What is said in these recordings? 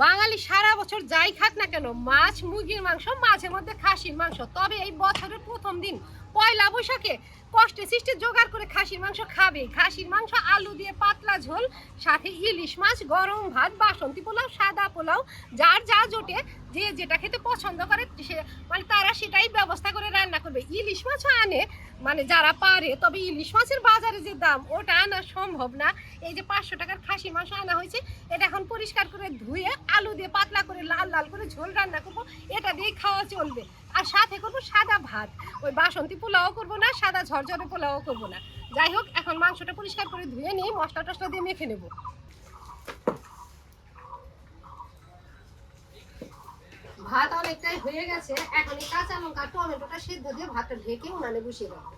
বাঙালি সারা বছর যাই খাক না কেন, মাছ মুরগির মাংস, মাঝে মধ্যে খাসির মাংস, তবে এই বছরের প্রথম দিন পয়লা বৈশাখে কষ্টে সৃষ্টি জোগাড় করে খাসির মাংস খাবে। খাসির মাংস আলু দিয়ে পাতলা ঝোল, সাথে ইলিশ মাছ, গরম ভাত, বাসন্তী পোলাও, সাদা পোলাও, যার যা জোটে, যে যেটা খেতে পছন্দ করে সে মানে তারা সেটাই ব্যবস্থা করে রান্না করবে। ইলিশ মাছও আনে মানে যারা পারে, তবে ইলিশ মাছের বাজারে যে দাম ওটা আনা সম্ভব না। এই যে 500 টাকার খাসি মাংস আনা হয়েছে, এটা এখন পরিষ্কার করে ধুয়ে আলু দিয়ে পাতলা করে লাল লাল করে ঝোল রান্না করবো, এটা দিয়েই খাওয়া চলবে। আর সাথে করবো সাদা ভাত, ওই বাসন্তী পোলাও করবো না, সাদা ঝরঝরে পোলাও করবো না। যাই হোক, এখন মাংসটা পরিষ্কার করে ধুয়ে নিয়ে মশলা টসলা দিয়ে মেখে নেবো। ভাত অনেকটাই হয়ে গেছে, এখন এই কাঁচা লঙ্কা টমেটোটা সিদ্ধ দিয়ে ভাতটা ঢেকে উনানে বসিয়ে দেবো।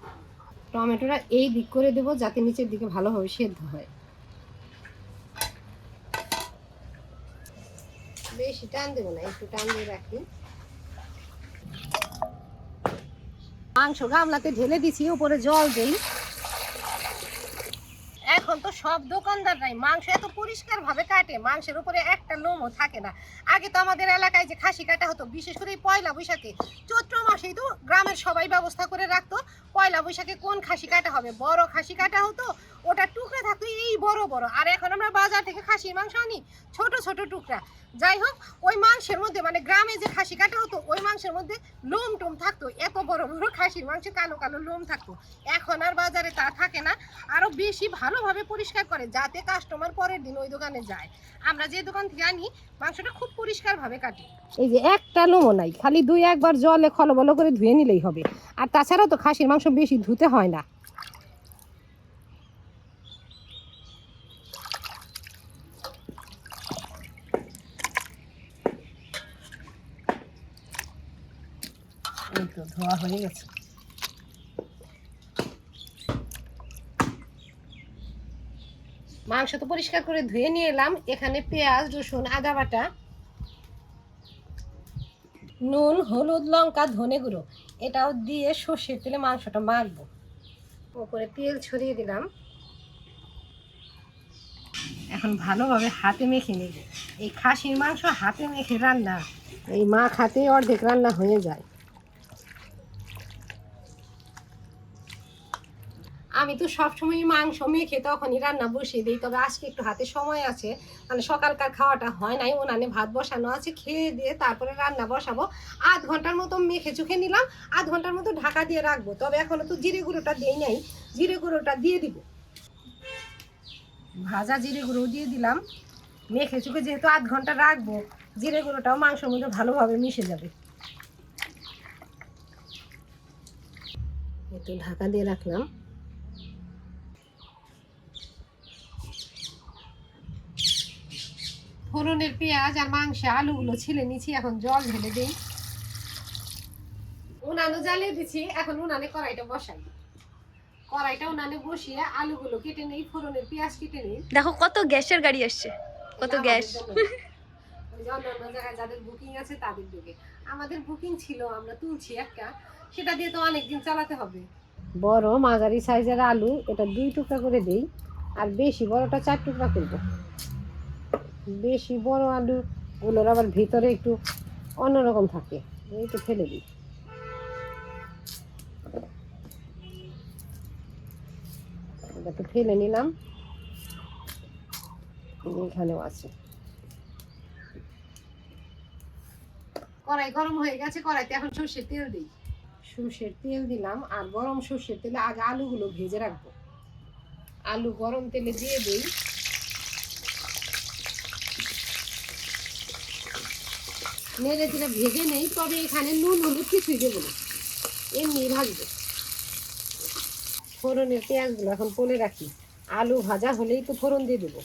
টমেটোটা এই দিক করে দেবো যাতে নিচের দিকে ভালোভাবে সিদ্ধ হয়। বেশি টান দেবো না, একটু টান দিয়ে রাখি। মাংস গামলাতে ঢেলে দিছি, উপরে জল দেই। এখন তো সব দোকানদাররাই মাংস এত পরিষ্কার ভাবে কাটে, মাংসের উপরে একটা লোমও থাকে না। আগে তো আমাদের এলাকায় যে খাসি কাটা হতো, বিশেষ করে পয়লা বৈশাখে, চৈত্র মাসেই তো গ্রামের সবাই ব্যবস্থা করে রাখতো পয়লা বৈশাখে কোন খাসি কাটা হবে। বড় খাসি কাটা হতো, ওটা টুকরা থাকতো এই বড় বড়। আর এখন আমরা বাজার থেকে খাসির মাংস আনি ছোট ছোট টুকরা। যাই হোক, ওই মাংসের মধ্যে মানে গ্রামে যে খাসি কাটা হতো ওই মাংসের মধ্যে লোম টোম থাকতো, এত বড় বড় খাসির মাংসে কালো কালো লোম থাকতো। এখন আর বাজারে তা থাকে না, আরো বেশি ভালোভাবে পরিষ্কার করে যাতে কাস্টমার পরের দিন ওই দোকানে যায়। আমরা যে দোকান থেকে আনি মাংসটা খুব পরিষ্কার ভাবে কাটি। এই যে একটা লোমও নাই, খালি 2-1 বার জলে খলবল করে ধুয়ে নিলেই হবে। আর তাছাড়াও তো খাসির মাংস বেশি ধুতে হয় না। এই তো ধোয়া হয়ে গেছে। মাংস তো পরিষ্কার করে ধুয়ে নিয়ে এলাম। এখানে পেঁয়াজ, রসুন, আদা বাটা, নুন, হলুদ, লঙ্কা, ধনে গুঁড়ো, এটাও দিয়ে সর্ষের তেলে মাংসটা মাখবো। ওপরে তেল ছড়িয়ে দিলাম। এখন ভালোভাবে হাতে মেখে নেব। এই খাসির মাংস হাতে মেখে রান্না, এই হাতে অর্ধেক রান্না হয়ে যায়। আমি তো সবসময় মাংস মেখে তখনই রান্না বসিয়ে দিই, তবে আজকে একটু হাতে সময় আছে, মানে সকালকার খাওয়াটা হয় নাই, উনানে ভাত বসানো আছে, খেয়ে দিয়ে তারপরে রান্না বসাবো। 1/2 ঘন্টার মতো মেখে চুখে নিলাম, 1/2 ঘন্টার মতো ঢাকা দিয়ে রাখবো। তবে এখনো তো জিরে গুঁড়োটা দিই নাই, জিরে গুঁড়োটা দিয়ে দিব। ভাজা জিরে গুঁড়ো দিয়ে দিলাম। মেখে চুখে যেহেতু 1/2 ঘন্টা রাখবো, জিরে গুঁড়োটাও মাংসের মধ্যে ভালোভাবে মিশে যাবে। একটু ঢাকা দিয়ে রাখলাম। ফোড়নের পেঁয়াজ আর মাংসে আলুগুলো ছিলে নিচ্ছি, এখন জল ঢেলে দিই। উনানে জ্বালিয়ে দিচ্ছি, এখন উনানে কড়াইটা বসাই। কড়াইটা উনানে বসিয়ে আলুগুলো কেটে নেই, ফোড়নের পেঁয়াজ কেটে নেই। দেখো কত গ্যাসের গাড়ি আসছে, কত গ্যাস। অন্যান্য জায়গায় যাদের বুকিং আছে তাদের দিকে, আমাদের বুকিং ছিল, আমরা তুলছি একটা, সেটা দিয়ে তো অনেকদিন চালাতে হবে। বড় মাঝারি সাইজের আলু, এটা 2 টুকরা করে দেই, আর বেশি বড়টা 4 টুকরা করব। বেশি বড় আলু গুলোর আবার ভিতরে একটু অন্যরকম থাকে, একটু ফেলে দিই। এটা তো ফেলে নিলাম, এখানেও আছে। কড়াই গরম হয়ে গেছে, কড়াইতে এখন সর্ষের তেল দিই। সর্ষের তেল দিলাম, আর গরম সর্ষের তেলে আগে আলুগুলো ভেজে রাখবো। আলু গরম তেলে দিয়ে দিই। নেড়ে চেড়ে ভেজে নেই, তবে এখানে নুন হলুদ কিছুই দেবো না, এমনি ভাজবো। ফোড়নের পেঁয়াজগুলো এখন পলে রাখি, আলু ভাজা হলেই তো ফোড়ন দিয়ে দেবো।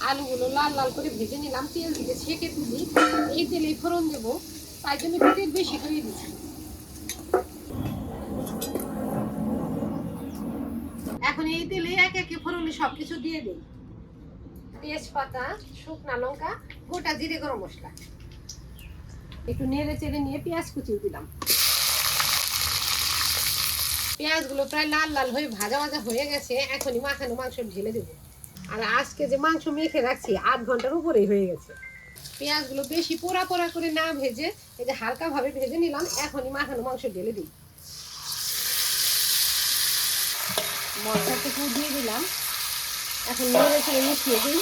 আলুগুলো লাল লাল করে ভেজে নিলাম, তেল দিয়ে ছেঁকে তুলি, এই তেলেই ফোড়ন দেবো, তাই জন্য তেল বেশি করে দিচ্ছি। এখন এই তেলে একে একে ফোড়নে সবকিছু দিয়ে দিই। তেজপাতা, শুকনা লঙ্কা, গোটা জিরে, গরম মশলা, একটু নেড়ে চেড়ে নিয়ে পেঁয়াজ কুচিয়ে দিলাম। পেঁয়াজগুলো প্রায় লাল লাল হয়ে ভাজা ভাজা হয়ে গেছে, এখনই মাখানো মাংস ঢেলে দেবো। আর আজকে যে মাংস মেখে রাখছি 8 ঘন্টার উপরেই হয়ে গেছে। পেঁয়াজগুলো বেশি পোড়া পোড়া করে না ভেজে এই যে হালকা ভাবে ভেজে নিলাম। এখনই মাখানো মাংস ঢেলে দিই। মশলাটুকু দিয়ে দিলাম। এখন নেড়ে চেড়ে মিশিয়ে দিই।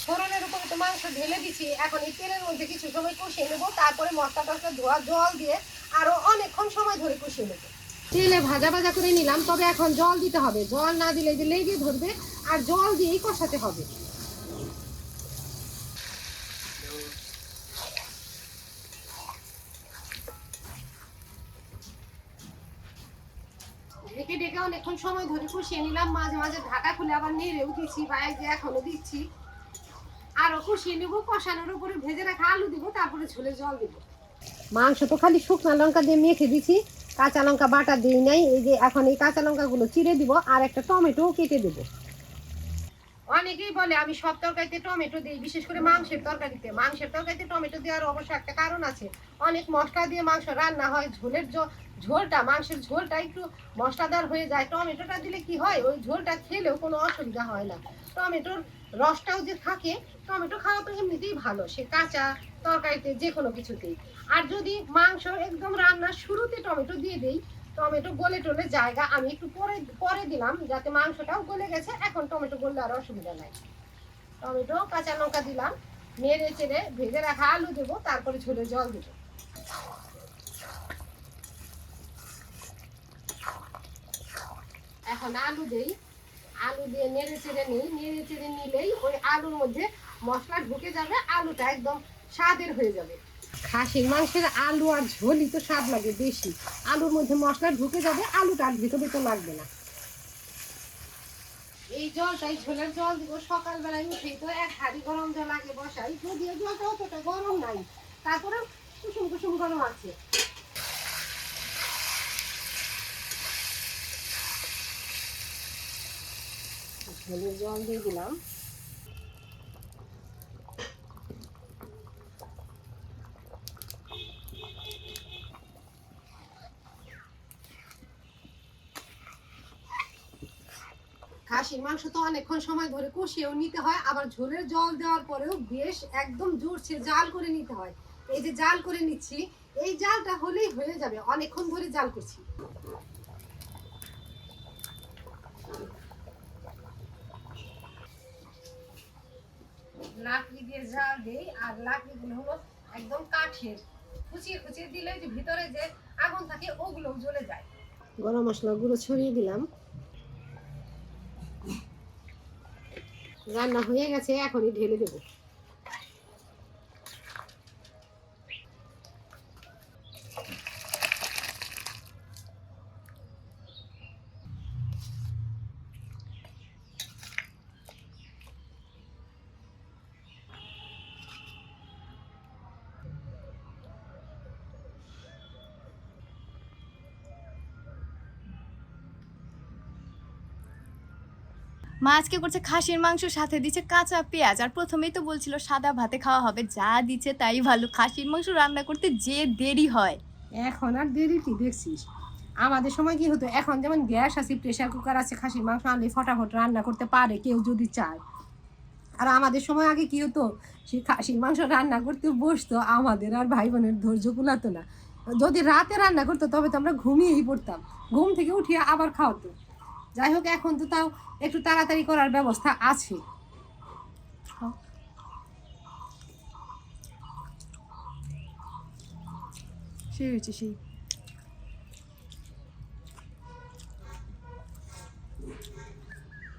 ফোড়নের উপরে তো মাংস ঢেলে দিচ্ছি। এখন এই তেলের মধ্যে কিছু সময় কষিয়ে নেবো, তারপরে মশলা টসলা ধোয়া জল দিয়ে আরো অনেকক্ষণ সময় ধরে কষিয়ে নেবো। তেলে ভাজা ভাজা করে নিলাম, তবে এখন জল দিতে হবে। জল না দিলে যে লেগে ধরবে, আর জল দিয়েই কষাতে হবে। ঢেকে ঢেকে অনেকক্ষণ সময় ধরে কষিয়ে নিলাম। মাঝে মাঝে ঢাকা খুলে আবার নেড়েও দিচ্ছি, বা এই যে এখনো দিচ্ছি। আরো কষিয়ে নেবো। কষানোর উপরে ভেজে রাখা আলু দিব, তারপরে ঝোলে জল দিব। মাংস তো খালি শুকনো লঙ্কা দিয়ে মেখে দিছি, কাঁচা লঙ্কা বাটা দিই নাই। এই যে এখন এই কাঁচা লঙ্কাগুলো চিড়ে দিব, আর একটা টমেটো কেটে দেবো। অনেকেই বলে আমি সব তরকারিতে টমেটো দিই, বিশেষ করে মাংসের তরকারিতে। মাংসের তরকারিতে টমেটো দেওয়ার অবশ্য একটা কারণ আছে। অনেক মশলা দিয়ে মাংস রান্না হয়, ঝোলটা মাংসের ঝোলটা একটু মশলাদার হয়ে যায়। টমেটোটা দিলে কি হয়, ওই ঝোলটা খেলেও কোনো অসুবিধা হয় না। টমেটোর রসটাও যে থাকে, টমেটো খাওয়া তো এমনিতেই ভালো, সে কাঁচা তরকারিতে যে কোনো কিছুতেই। আর যদি মাংস একদম রান্নার শুরুতে টমেটো দিয়ে দেই, টমেটো গলে টলে জায়গা, আমি একটু পরে পরে দিলাম যাতে মাংসটাও গলে গেছে। এখন টমেটো গললে আর অসুবিধা নাই। টমেটো কাঁচা লঙ্কা দিলাম, নেড়ে চেড়ে ভেজে রাখা আলু দেবো, তারপরে ঝোলে জল দেবো। এখন আলু দেই, আলু দিয়ে নেড়ে চেড়ে নিই। নেড়ে চেড়ে নিলেই ওই আলুর মধ্যে মশলা ঢুকে যাবে, আলুটা একদম স্বাদের হয়ে যাবে। খাসির মাংসের আলু আর ঝোলই তো স্বাদ লাগে বেশি। আলুর মধ্যে মশলা ঢুকে যাবে, আলুটা আর ভেতরে তো লাগবে না। এই জলটাই ঝোলের জল দিব। সকালবেলায় উঠেই তো এক হাঁড়ি গরম জল আগে বসাই, যদিও জলটা অতটা গরম নাই, তারপরে কুসুম কুসুম গরম আছে। ঝোলের জল দিয়ে দিলাম। খাসির মাংস তো অনেকক্ষণ সময় ধরে কষিয়েও নিতে হয়, আবার ঝোলের জল দেওয়ার পরেও বেশ একদম জোরছে জাল করে নিতে হয়। এই যে জাল করে নিচ্ছি, এই জালটা হলেই হয়ে যাবে। অনেকক্ষণ ধরে জাল করছি। লাকড়ি দিয়ে জাল দেই, আর লাকড়িগুলো হলো একদম কাঠের। খুচিয়ে খুচিয়ে দিলে যে ভিতরে যে আগুন থাকে ওগুলো জ্বলে যায়। গরম মশলা গুঁড়ো ছড়িয়ে দিলাম। রান্না হয়ে গেছে, এখনই ঢেলে দেবো। মা আজকে করছে খাসির মাংস, সাথে দিচ্ছে কাঁচা পেঁয়াজ। আর প্রথমেই তো বলছিল সাদা ভাতে খাওয়া হবে, যা দিচ্ছে তাই ভালো। খাসির মাংস রান্না করতে যে দেরি হয়। এখন আর দেরি কি দেখছিস? আমাদের সময় কি হতো, এখন যেমন গ্যাস আছে, প্রেসার কুকার আছে, খাসির মাংস আনলে ফটাফট রান্না করতে পারে কেউ যদি চায়। আর আমাদের সময় আগে কি হতো, সেই খাসির মাংস রান্না করতে বসতো, আমাদের আর ভাই বোনের ধৈর্য কুলাতো না। যদি রাতে রান্না করতো তবে তো আমরা ঘুমিয়েই পড়তাম, ঘুম থেকে উঠিয়ে আবার খাওয়াতো। যাই হোক, এখন তো তাও একটু তাড়াতাড়ি করার ব্যবস্থা আছে। সেই হয়েছে সেই।